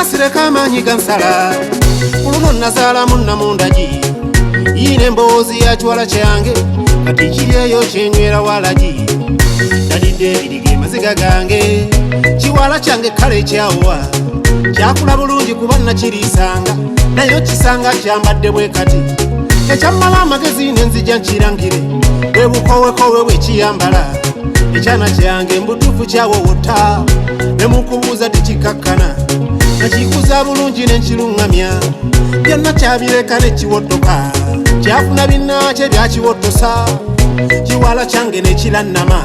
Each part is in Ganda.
kasire kamanyi gansala uluno nazala munna mundagi yine mboozi ya kiwala kyange kati kiri eyo kyenywera walagi nadidde ebirige maziga gange kiwala kyange kale kyawa kyakula bulungi kuba nakiriisanga nayo kisanga kyambadde bwe kati ekyamala amagezi nenzija nkirangire bwe bukowekowe bwekiyambala ekyana kyange mbutuufu kyawowota ne mukubuuza tekikakkana nakikuza bulungi nenkirungamya byonna kyabireka nekiwottoka kyafuna binnakye byakiwottosa kiwala kyange nekirannama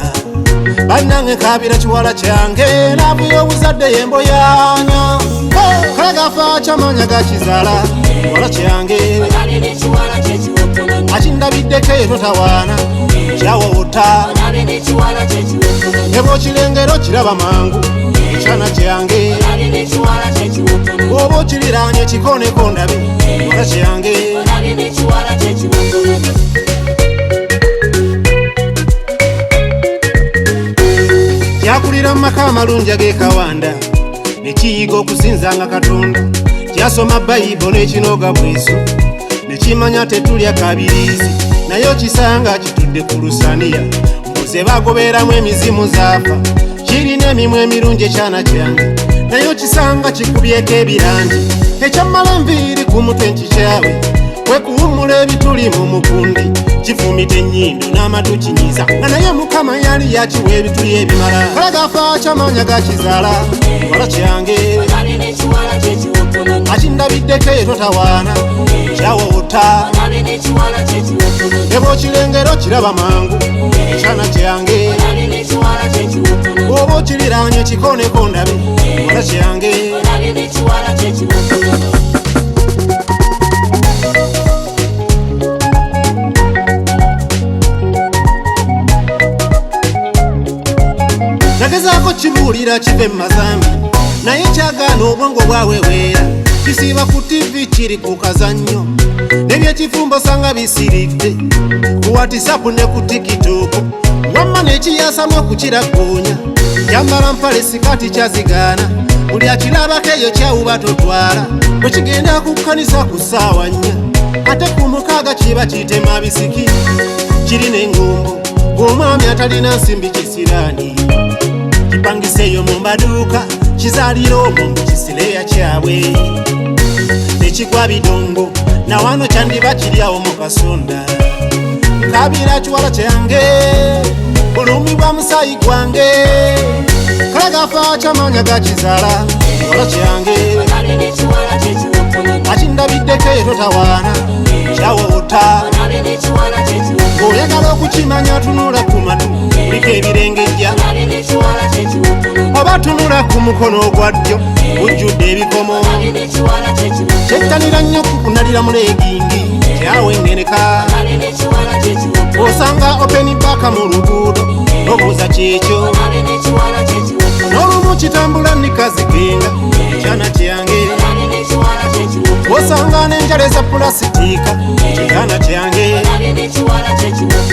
bannange nkabira kiwala kyange naabuya obuzadde yemboyanya kalagafa kyamanya gakizaala kiwala kyange akindabiddeko etotawaana kyawowota ebo kirengero kiraba mangu ekyana kyange oba okiriraanye kikoneko ndabe kiwala kyange kyakulira mu maka amalungi ag'ekawanda nekiyiga okusinzanga Katonda kyasoma Bayibo n'ekinoga bweso nekimanya tetulya kabirizi naye okisanga kitudde ku lusaniya mbuze bagobeeramu emizimu zaafa kirina emimwa emirungi ekyana kyange naye okisanga kikubyeko ebirangi ekyamala enviiri ku mutwe nkikyawe kwekuwummula ebituli mu mukundi kifumita ennyindo n'amatu kinyiza nga naye Mukama yali yakiwa ebituli ebimala kalagafa kyamanya gakizaala kiwala kyange akindabiddeko etotawaana kyawowota ebo kirengero kiraba mangu ekyana kyange oba okiriraanye kikoneko ndabe kiwala kyange nagezaako kibuulira kive mumazambi naye kyagaana obwongo bwaweweera kisiiba ku TV kiri ku kazannyo nebyekifumbo sanga bisiridde ku WhatsApp ne ku TikTok wamma nekiyasamu okukiragoonya kyambala mpale sikati kyazigaana buli akirabako eyo kyawuba totwala bwe kigenda ku kkanisa ku ssaawa 4 ate ku 6 kiba kitema bisiki kirina engombo bw'omwami atalina nsimbi kisiraani kipangiseeyo mu maduuka kizaalira omwo mu kisireya kyabwe nekigwa bidongo na wano kyandiba kiryawo mu kasonda nkabira kiwala kyange bulumi bwa musaayi gwange kalagafa kyamanya gakizaala kiwala kyange akindabiddeko etotawaana kyawowota ng'oyagala okukimanya tunula ku matu kuliko ebirengejja oba tunula ku mukono ogwa ddyo gujjudde ebikomo kyettanira nnyo kukunalira mu leegingi kyawengeneka osanga openi baka mu luguudo obuuza kyekyo n'olumu kitambula nikazigenga ekyana kyange osanga n'enjala eza pulasitiika ekyana kyange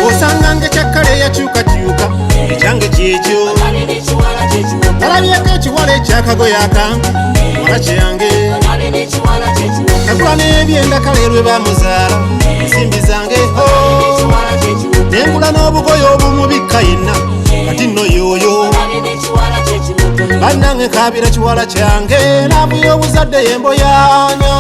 osanga ng'ekyakkala eyakyukakyuka ekyange kyekyo alabyeko ekiwala ekyakagoya akange kiwala kyange nagula n'ebyenda kale lwe bamuzaala ensimbi zange nengula n'obugoye obumubikka yenna kati nno yooyo bannange nkabira kiwala kyange naabuya obuzadde yemboyanya